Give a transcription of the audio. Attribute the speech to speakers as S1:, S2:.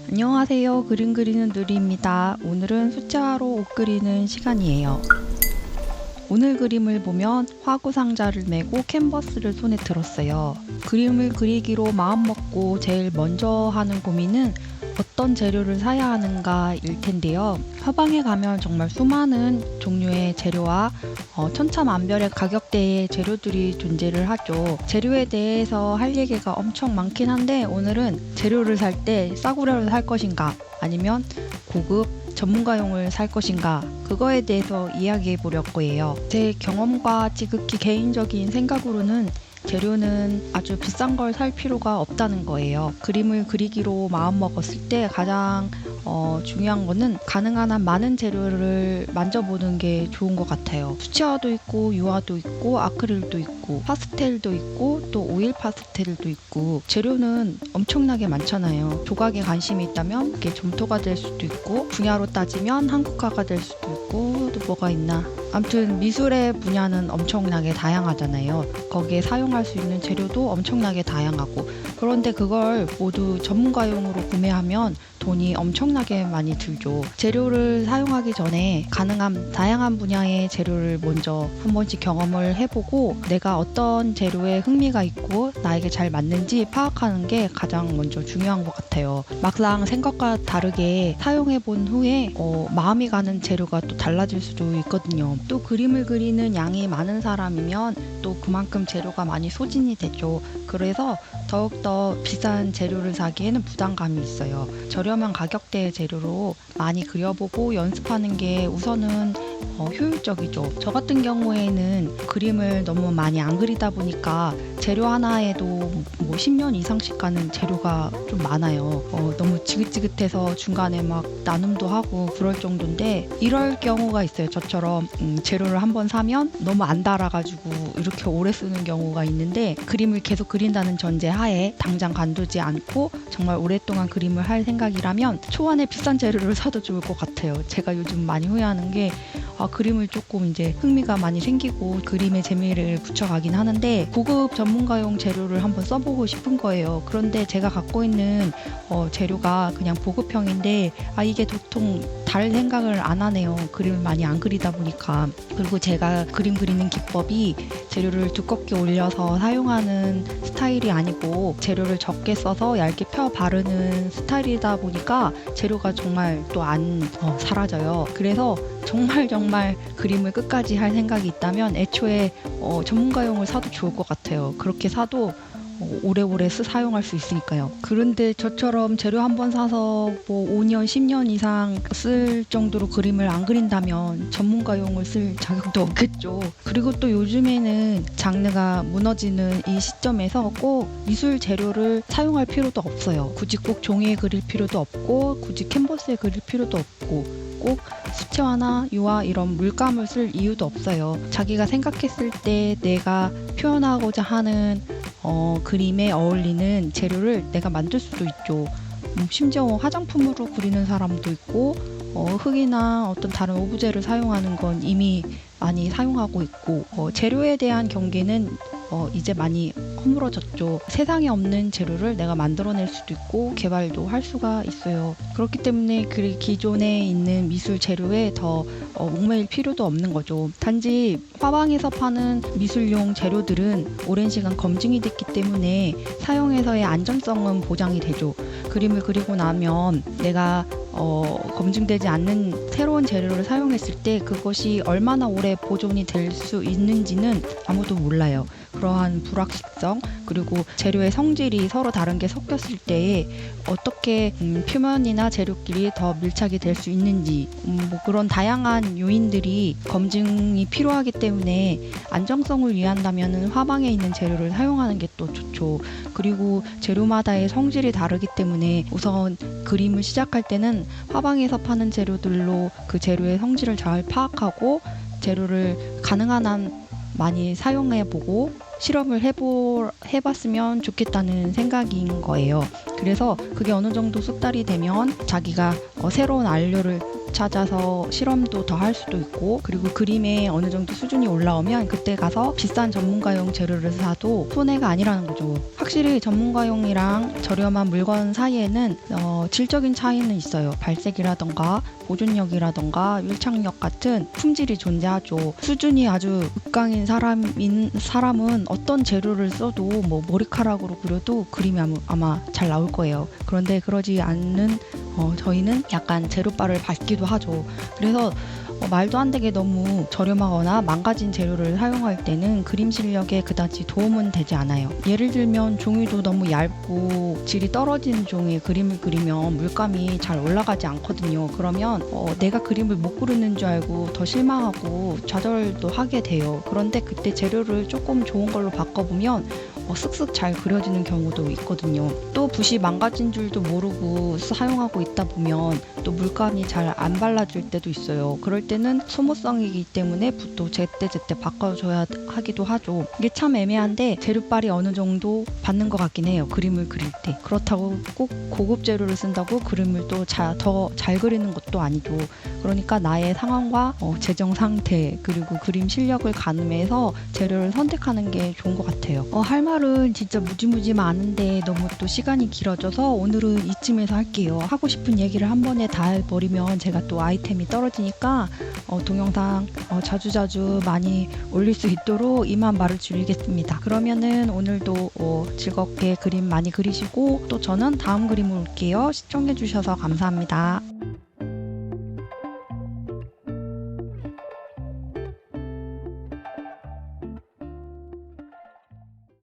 S1: 안녕하세요. 그림 그리는 누리입니다. 오늘은 숫자로 옷 그리는 시간이에요. 오늘 그림을 보면 화구 상자를 메고 캔버스를 손에 들었어요. 그림을 그리기로 마음먹고 제일 먼저 하는 고민은 어떤 재료를 사야 하는가 일 텐데요. 서방에 가면 정말 수많은 종류의 재료와 천차만별의 가격대의 재료들이 존재를 하죠. 재료에 대해서 할 얘기가 엄청 많긴 한데 오늘은 재료를 살 때 싸구려를 살 것인가 아니면 고급 전문가용을 살 것인가 그거에 대해서 이야기해 보려고 해요. 제 경험과 지극히 개인적인 생각으로는 재료는 아주 비싼 걸 살 필요가 없다는 거예요. 그림을 그리기로 마음먹었을 때 가장 중요한 거는 가능한 한 많은 재료를 만져보는 게 좋은 것 같아요. 수채화도 있고 유화도 있고 아크릴도 있고 파스텔도 있고 또 오일 파스텔도 있고 재료는 엄청나게 많잖아요. 조각에 관심이 있다면 이게 점토가 될 수도 있고 분야로 따지면 한국화가 될 수도 있고 또 뭐가 있나. 아무튼 미술의 분야는 엄청나게 다양하잖아요. 거기에 사용할 수 있는 재료도 엄청나게 다양하고 그런데 그걸 모두 전문가용으로 구매하면 돈이 엄청나게 많이 들죠. 재료를 사용하기 전에 가능한 다양한 분야의 재료를 먼저 한 번씩 경험을 해보고 내가 어떤 재료에 흥미가 있고 나에게 잘 맞는지 파악하는 게 가장 먼저 중요한 것 같아요. 막상 생각과 다르게 사용해본 후에 마음이 가는 재료가 또 달라질 수도 있거든요. 또 그림을 그리는 양이 많은 사람이면 또 그만큼 재료가 많이 소진이 되죠. 그래서 더욱더 비싼 재료를 사기에는 부담감이 있어요. 저렴한 가격대의 재료로 많이 그려보고 연습하는 게 우선은 효율적이죠. 저 같은 경우에는 그림을 너무 많이 안 그리다 보니까 재료 하나에도 뭐 10년 이상씩 가는 재료가 좀 많아요. 너무 지긋지긋해서 중간에 막 나눔도 하고 그럴 정도인데 이럴 경우가 있어요. 저처럼 재료를 한번 사면 너무 안 달아가지고 이렇게 오래 쓰는 경우가 있는데 그림을 계속 그린다는 전제 하에 당장 관두지 않고 정말 오랫동안 그림을 할 생각이라면 초안에 비싼 재료를 사도 좋을 것 같아요. 제가 요즘 많이 후회하는 게 그림을 조금 이제 흥미가 많이 생기고 그림에 재미를 붙여가긴 하는데 고급 전문가용 재료를 한번 써보고 싶은 거예요. 그런데 제가 갖고 있는 재료가 그냥 보급형인데 이게 도통 다를 생각을 안 하네요. 그림을 많이 안 그리다 보니까. 그리고 제가 그림 그리는 기법이 재료를 두껍게 올려서 사용하는 스타일이 아니고 재료를 적게 써서 얇게 펴 바르는 스타일이다 보니까 재료가 정말 또 안 사라져요. 그래서 정말 그림을 끝까지 할 생각이 있다면 애초에 전문가용을 사도 좋을 것 같아요. 그렇게 사도 오래오래 사용할 수 있으니까요. 그런데 저처럼 재료 한 번 사서 뭐 5년, 10년 이상 쓸 정도로 그림을 안 그린다면 전문가용을 쓸 자격도 없겠죠. 그리고 또 요즘에는 장르가 무너지는 이 시점에서 꼭 미술 재료를 사용할 필요도 없어요. 굳이 꼭 종이에 그릴 필요도 없고 굳이 캔버스에 그릴 필요도 없고 꼭 수채화나 유화 이런 물감을 쓸 이유도 없어요. 자기가 생각했을 때 내가 표현하고자 하는 그림에 어울리는 재료를 내가 만들 수도 있죠. 심지어 화장품으로 그리는 사람도 있고 흙이나 어떤 다른 오브제를 사용하는 건 이미 많이 사용하고 있고 재료에 대한 경계는 이제 많이 허물어졌죠. 세상에 없는 재료를 내가 만들어낼 수도 있고 개발도 할 수가 있어요. 그렇기 때문에 기존에 있는 미술 재료에 더 얽매일 필요도 없는 거죠. 단지 화방에서 파는 미술용 재료들은 오랜 시간 검증이 됐기 때문에 사용에서의 안전성은 보장이 되죠. 그림을 그리고 나면 내가 검증되지 않는 새로운 재료를 사용했을 때 그것이 얼마나 오래 보존이 될 수 있는지는 아무도 몰라요. 그러한 불확실성 그리고 재료의 성질이 서로 다른 게 섞였을 때에 어떻게 표면이나 재료끼리 더 밀착이 될 수 있는지 뭐 그런 다양한 요인들이 검증이 필요하기 때문에 안정성을 위한다면 화방에 있는 재료를 사용하는 게 또 좋죠. 그리고 재료마다의 성질이 다르기 때문에 우선 그림을 시작할 때는 화방에서 파는 재료들로 그 재료의 성질을 잘 파악하고 재료를 가능한 한 많이 사용해보고 실험을 해봤으면 좋겠다는 생각인 거예요. 그래서 그게 어느 정도 숙달이 되면 자기가 새로운 안료를 찾아서 실험도 더 할 수도 있고, 그리고 그림에 어느 정도 수준이 올라오면 그때 가서 비싼 전문가용 재료를 사도 손해가 아니라는 거죠. 확실히 전문가용이랑 저렴한 물건 사이에는 질적인 차이는 있어요. 발색이라던가 보존력이라던가 밀착력 같은 품질이 존재하죠. 수준이 아주 극강인 사람은 어떤 재료를 써도 뭐 머리카락으로 그려도 그림이 아마 잘 나올 거예요. 그런데 그러지 않는 저희는 약간 재료빨을 받기도 하죠. 그래서 말도 안 되게 너무 저렴하거나 망가진 재료를 사용할 때는 그림 실력에 그다지 도움은 되지 않아요. 예를 들면 종이도 너무 얇고 질이 떨어지는 종이에 그림을 그리면 물감이 잘 올라가지 않거든요. 그러면 내가 그림을 못 그리는 줄 알고 더 실망하고 좌절도 하게 돼요. 그런데 그때 재료를 조금 좋은 걸로 바꿔보면 쓱쓱 잘 그려지는 경우도 있거든요. 또 붓이 망가진 줄도 모르고 사용하고 있다 보면 또 물감이 잘 안 발라질 때도 있어요. 그럴 때는 소모성이기 때문에 붓도 제때제때 바꿔줘야 하기도 하죠. 이게 참 애매한데 재료빨이 어느 정도 받는 것 같긴 해요. 그림을 그릴 때. 그렇다고 꼭 고급 재료를 쓴다고 그림을 또 더 잘 그리는 것도 아니죠. 그러니까 나의 상황과 재정 상태 그리고 그림 실력을 가늠해서 재료를 선택하는 게 좋은 것 같아요. 할 말은 진짜 무지무지 많은데 너무 또 시간이 길어져서 오늘은 이쯤에서 할게요. 하고 싶은 얘기를 한 번에 다 해버리면 제가 또 아이템이 떨어지니까 동영상 자주자주 많이 올릴 수 있도록 이만 말을 줄이겠습니다. 그러면은 오늘도 즐겁게 그림 많이 그리시고 또 저는 다음 그림으로 올게요. 시청해주셔서 감사합니다.